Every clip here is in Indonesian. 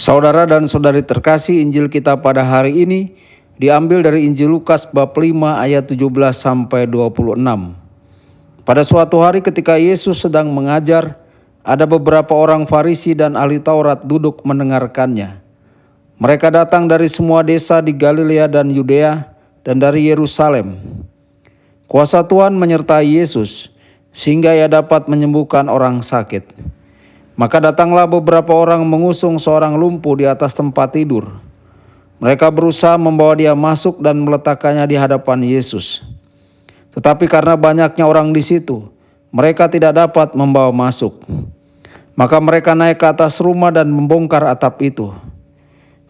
Saudara dan saudari terkasih, Injil kita pada hari ini diambil dari Injil Lukas bab 5 ayat 17 sampai 26. Pada suatu hari ketika Yesus sedang mengajar, ada beberapa orang Farisi dan ahli Taurat duduk mendengarkannya. Mereka datang dari semua desa di Galilea dan Yudea dan dari Yerusalem. Kuasa Tuhan menyertai Yesus sehingga ia dapat menyembuhkan orang sakit. Maka datanglah beberapa orang mengusung seorang lumpuh di atas tempat tidur. Mereka berusaha membawa dia masuk dan meletakkannya di hadapan Yesus. Tetapi karena banyaknya orang di situ, mereka tidak dapat membawa masuk. Maka mereka naik ke atas rumah dan membongkar atap itu.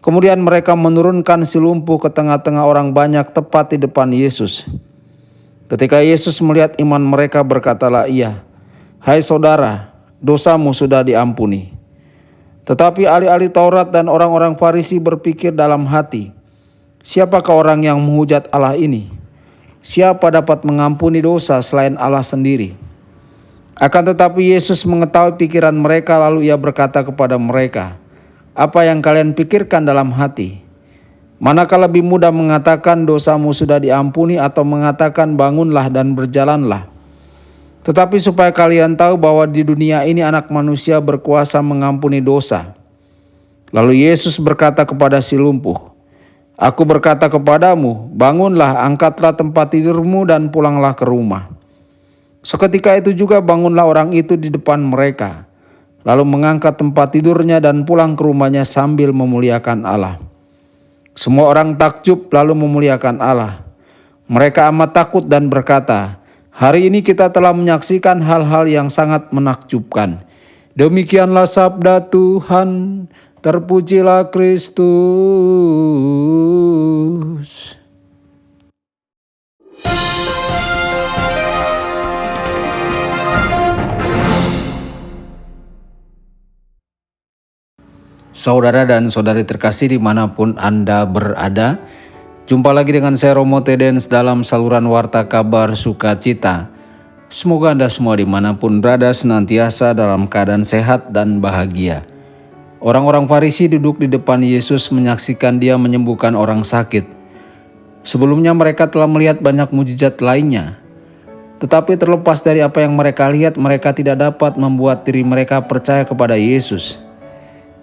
Kemudian mereka menurunkan si lumpuh ke tengah-tengah orang banyak tepat di depan Yesus. Ketika Yesus melihat iman mereka, berkatalah ia, "Hai saudara, dosamu sudah diampuni." Tetapi ahli-ahli Taurat dan orang-orang Farisi berpikir dalam hati, "Siapakah orang yang menghujat Allah ini? Siapa dapat mengampuni dosa selain Allah sendiri?" Akan tetapi Yesus mengetahui pikiran mereka, lalu ia berkata kepada mereka, "Apa yang kalian pikirkan dalam hati? Manakah lebih mudah mengatakan dosamu sudah diampuni atau mengatakan bangunlah dan berjalanlah? Tetapi supaya kalian tahu bahwa di dunia ini Anak Manusia berkuasa mengampuni dosa." Lalu Yesus berkata kepada si lumpuh, "Aku berkata kepadamu, bangunlah, angkatlah tempat tidurmu dan pulanglah ke rumah." Seketika itu juga bangunlah orang itu di depan mereka, lalu mengangkat tempat tidurnya dan pulang ke rumahnya sambil memuliakan Allah. Semua orang takjub lalu memuliakan Allah. Mereka amat takut dan berkata, "Hari ini kita telah menyaksikan hal-hal yang sangat menakjubkan." Demikianlah sabda Tuhan, terpujilah Kristus. Saudara dan saudari terkasih dimanapun Anda berada, jumpa lagi dengan saya Romo Tedens dalam saluran Warta Kabar Sukacita. Semoga Anda semua dimanapun berada senantiasa dalam keadaan sehat dan bahagia. Orang-orang Farisi duduk di depan Yesus menyaksikan dia menyembuhkan orang sakit. Sebelumnya mereka telah melihat banyak mujizat lainnya. Tetapi terlepas dari apa yang mereka lihat, mereka tidak dapat membuat diri mereka percaya kepada Yesus.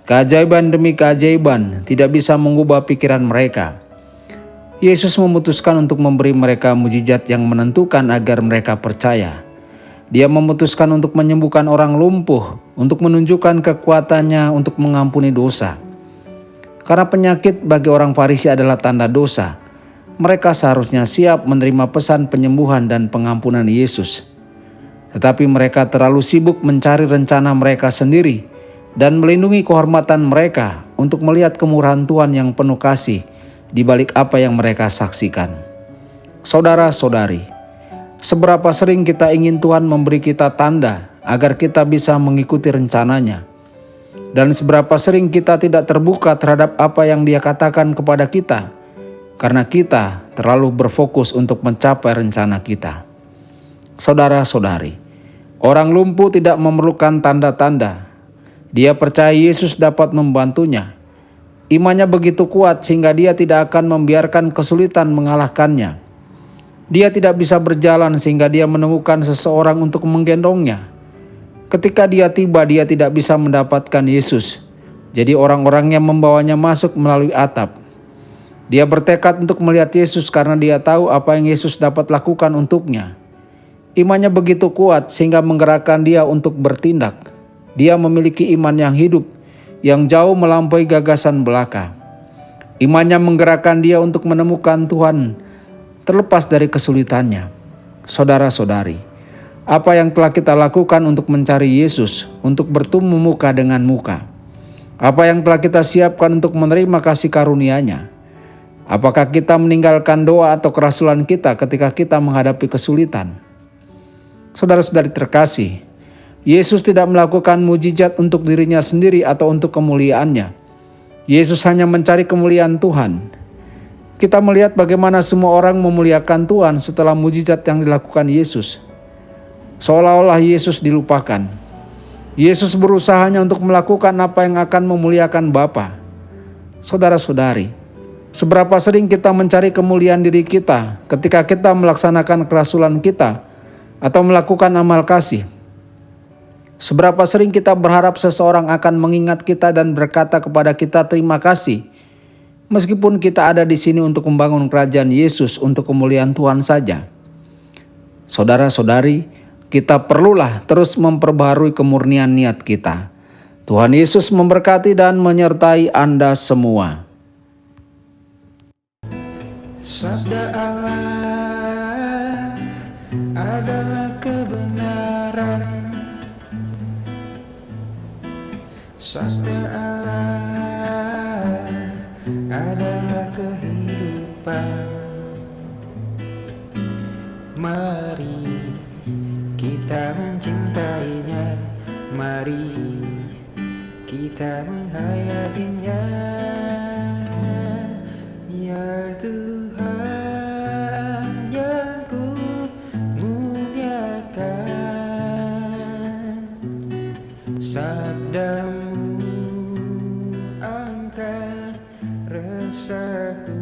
Keajaiban demi keajaiban tidak bisa mengubah pikiran mereka. Yesus memutuskan untuk memberi mereka mujizat yang menentukan agar mereka percaya. Dia memutuskan untuk menyembuhkan orang lumpuh, untuk menunjukkan kekuatannya untuk mengampuni dosa. Karena penyakit bagi orang Farisi adalah tanda dosa, mereka seharusnya siap menerima pesan penyembuhan dan pengampunan Yesus. Tetapi mereka terlalu sibuk mencari rencana mereka sendiri dan melindungi kehormatan mereka untuk melihat kemurahan Tuhan yang penuh kasih di balik apa yang mereka saksikan. Saudara-saudari, seberapa sering kita ingin Tuhan memberi kita tanda agar kita bisa mengikuti rencananya, dan seberapa sering kita tidak terbuka terhadap apa yang Dia katakan kepada kita karena kita terlalu berfokus untuk mencapai rencana kita. Saudara-saudari, orang lumpuh tidak memerlukan tanda-tanda. Dia percaya Yesus dapat membantunya. Imannya begitu kuat sehingga dia tidak akan membiarkan kesulitan mengalahkannya. Dia tidak bisa berjalan sehingga dia menemukan seseorang untuk menggendongnya. Ketika dia tiba, dia tidak bisa mendapatkan Yesus. Jadi orang-orangnya membawanya masuk melalui atap. Dia bertekad untuk melihat Yesus karena dia tahu apa yang Yesus dapat lakukan untuknya. Imannya begitu kuat sehingga menggerakkan dia untuk bertindak. Dia memiliki iman yang hidup, yang jauh melampaui gagasan belaka. Imannya menggerakkan dia untuk menemukan Tuhan terlepas dari kesulitannya. Saudara-saudari, apa yang telah kita lakukan untuk mencari Yesus, untuk bertemu muka dengan muka? Apa yang telah kita siapkan untuk menerima kasih karunia-Nya? Apakah kita meninggalkan doa atau kerasulan kita ketika kita menghadapi kesulitan? Saudara-saudari terkasih, Yesus tidak melakukan mujizat untuk dirinya sendiri atau untuk kemuliaannya. Yesus hanya mencari kemuliaan Tuhan. Kita melihat bagaimana semua orang memuliakan Tuhan setelah mujizat yang dilakukan Yesus. Seolah-olah Yesus dilupakan. Yesus berusaha hanya untuk melakukan apa yang akan memuliakan Bapa. Saudara-saudari, seberapa sering kita mencari kemuliaan diri kita ketika kita melaksanakan kerasulan kita atau melakukan amal kasih? Seberapa sering kita berharap seseorang akan mengingat kita dan berkata kepada kita terima kasih, meskipun kita ada di sini untuk membangun kerajaan Yesus untuk kemuliaan Tuhan saja? Saudara-saudari, kita perlulah terus memperbaharui kemurnian niat kita. Tuhan Yesus memberkati dan menyertai Anda semua. Sabda Allah adalah kebenaran. Sabda Allah adalah kehidupan. Mari kita mencintainya, mari kita menghayatinya. Ya Tuhan yang ku muliakan, sabdamu angkat resahku.